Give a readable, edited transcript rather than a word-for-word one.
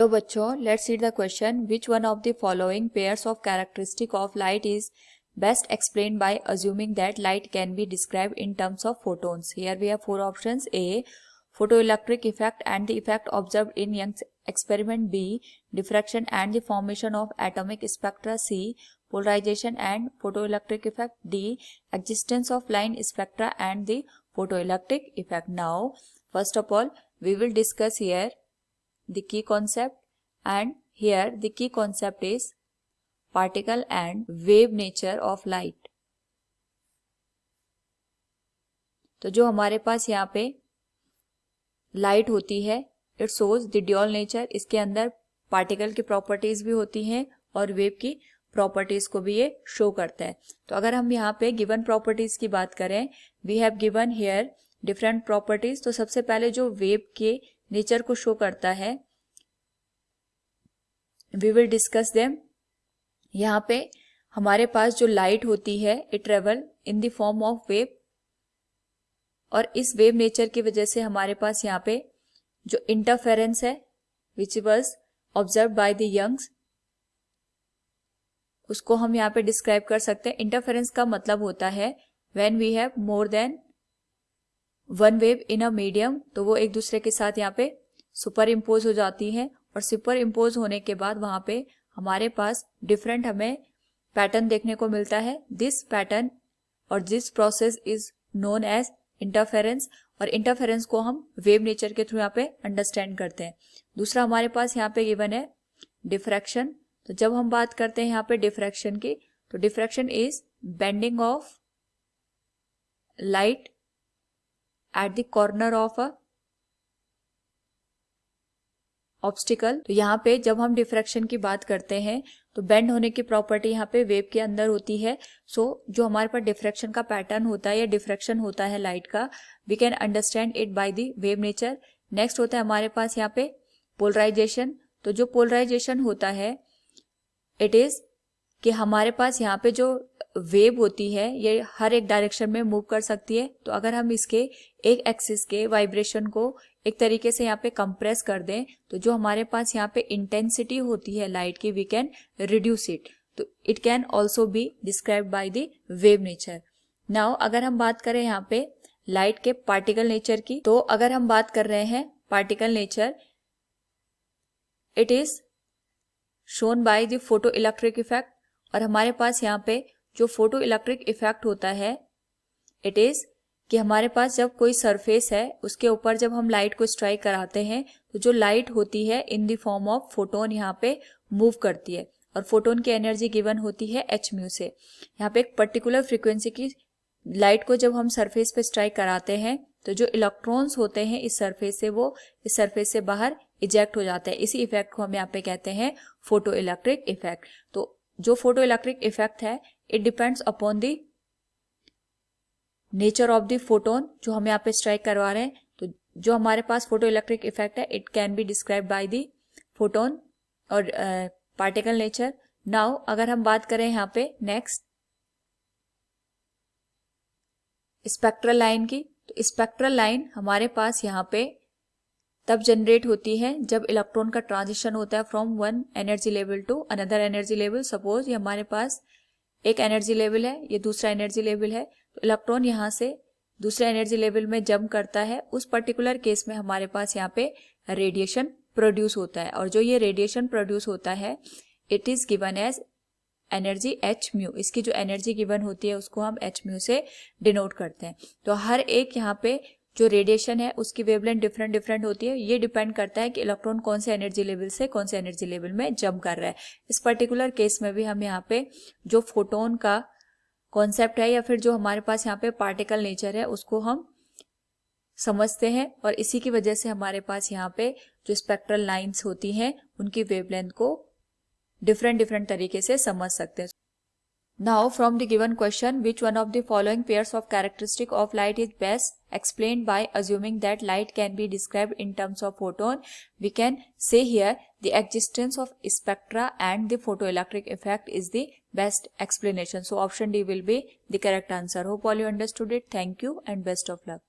तो बच्चों, let's read the question. Which one of the following pairs of characteristic of light is best explained by assuming that light can be described in terms of photons? Here we have four options. A. Photoelectric effect and the effect observed in Young's experiment. B. Diffraction and the formation of atomic spectra. C. Polarization and photoelectric effect. D. Existence of line spectra and the photoelectric effect. Now, first of all, we will discuss here the key concept, and here the key concept is particle and wave nature of light. तो जो हमारे पास यहाँ पे light होती है, it shows the dual nature. इसके अंदर particle की प्रॉपर्टीज भी होती हैं और वेव की प्रॉपर्टीज को भी ये शो करता है. तो अगर हम यहाँ पे गिवन प्रॉपर्टीज की बात करें, we have given here different properties. तो सबसे पहले जो वेव के नेचर को शो करता है, वी विल डिस्कस देम. यहाँ पे हमारे पास जो लाइट होती है, it travel in the form of wave, और इस वेव नेचर की वजह से हमारे पास यहाँ पे जो इंटरफेरेंस है which was observe by the Young's, उसको हम यहाँ पे डिस्क्राइब कर सकते हैं. इंटरफेरेंस का मतलब होता है when we have more than one wave in a medium, तो वो एक दूसरे के साथ यहाँ पे सुपर इम्पोज हो जाती है, और सुपर इम्पोज होने के बाद वहां पे हमारे पास डिफरेंट हमें पैटर्न देखने को मिलता है. दिस पैटर्न और this process is known as interference, और इंटरफेरेंस को हम वेव नेचर के थ्रू यहाँ पे अंडरस्टैंड करते हैं. दूसरा हमारे पास यहाँ पे गिवन है डिफ्रैक्शन. तो जब हम बात करते हैं यहाँ पे डिफ्रैक्शन की, तो diffraction is bending of light at the corner of a obstacle. तो यहाँ पे जब हम डिफ्रैक्शन की बात करते हैं, तो बेंड होने की प्रॉपर्टी यहाँ पे वेव के अंदर होती है. सो जो हमारे पास डिफ्रैक्शन का पैटर्न होता है या डिफ्रैक्शन होता है लाइट का, we can understand it by the wave nature. Next होता है हमारे पास यहाँ पे पोलराइजेशन. तो जो पोलराइजेशन होता है, इट इज कि हमारे पास यहाँ पे जो वेव होती है ये हर एक डायरेक्शन में मूव कर सकती है. तो अगर हम इसके एक एक्सिस के वाइब्रेशन को एक तरीके से यहाँ पे कंप्रेस कर दें, तो जो हमारे पास यहाँ पे इंटेंसिटी होती है लाइट की, वी कैन रिड्यूस इट. तो it can also be described bye the wave nature. Now अगर हम बात करें यहाँ पे लाइट के पार्टिकल नेचर की, तो अगर हम बात कर रहे हैं particle nature, it is shown by the photo electric effect. और हमारे पास यहाँ पे जो फोटो इलेक्ट्रिक इफेक्ट होता है, इट इज कि हमारे पास जब कोई सरफेस है उसके ऊपर जब हम लाइट को स्ट्राइक कराते हैं, तो जो लाइट होती है in the form of photon यहाँ पे मूव करती है, और फोटोन की एनर्जी गिवन होती है h म्यू से. यहाँ पे एक पर्टिकुलर फ्रीक्वेंसी की लाइट को जब हम सरफेस पे स्ट्राइक कराते हैं, तो जो इलेक्ट्रॉन्स होते हैं इस सरफेस से, वो इस सरफेस से बाहर इजेक्ट हो जाते हैं. इसी इफेक्ट को हम यहाँ पे कहते हैं फोटो इलेक्ट्रिक इफेक्ट. तो जो फोटो इलेक्ट्रिक इफेक्ट है, it depends upon the nature of the photon जो हम यहाँ पे स्ट्राइक करवा रहे हैं. तो जो हमारे पास फोटो इलेक्ट्रिक इफेक्ट है, it can be describe by the photon और पार्टिकल नेचर. नाउ अगर हम बात करें यहाँ पे नेक्स्ट स्पेक्ट्रल लाइन की, तो स्पेक्ट्रल लाइन हमारे पास यहाँ पे तब जनरेट होती है जब इलेक्ट्रॉन का ट्रांजिशन होता है from one energy level to another energy level. Suppose ये हमारे पास एक एनर्जी लेवल है, ये दूसरा एनर्जी लेवल है, तो इलेक्ट्रॉन यहाँ से दूसरे एनर्जी लेवल में जंप करता है. उस पर्टिकुलर केस में हमारे पास यहाँ पे रेडिएशन प्रोड्यूस होता है, और जो ये रेडिएशन प्रोड्यूस होता है, it is given as energy h mu. इसकी जो एनर्जी गिवन होती है उसको हम h म्यू से डिनोट करते हैं. तो हर एक यहाँ पे जो रेडिएशन है उसकी वेवलेंथ डिफरेंट डिफरेंट होती है. ये डिपेंड करता है कि इलेक्ट्रॉन कौन से एनर्जी लेवल से कौन से एनर्जी लेवल में जंप कर रहा है. इस पर्टिकुलर केस में भी हम यहाँ पे जो फोटोन का कॉन्सेप्ट है या फिर जो हमारे पास यहाँ पे पार्टिकल नेचर है उसको हम समझते हैं, और इसी की वजह से हमारे पास यहाँ पे जो स्पेक्ट्रल लाइंस होती हैं उनकी वेवलेंथ को डिफरेंट डिफरेंट तरीके से समझ सकते हैं. Now from the given question, which one of the following pairs of characteristic of light is best explained by assuming that light can be described in terms of photon? We can say here the existence of spectra and the photoelectric effect is the best explanation. So option D will be the correct answer. Hope all you understood it. Thank you and best of luck.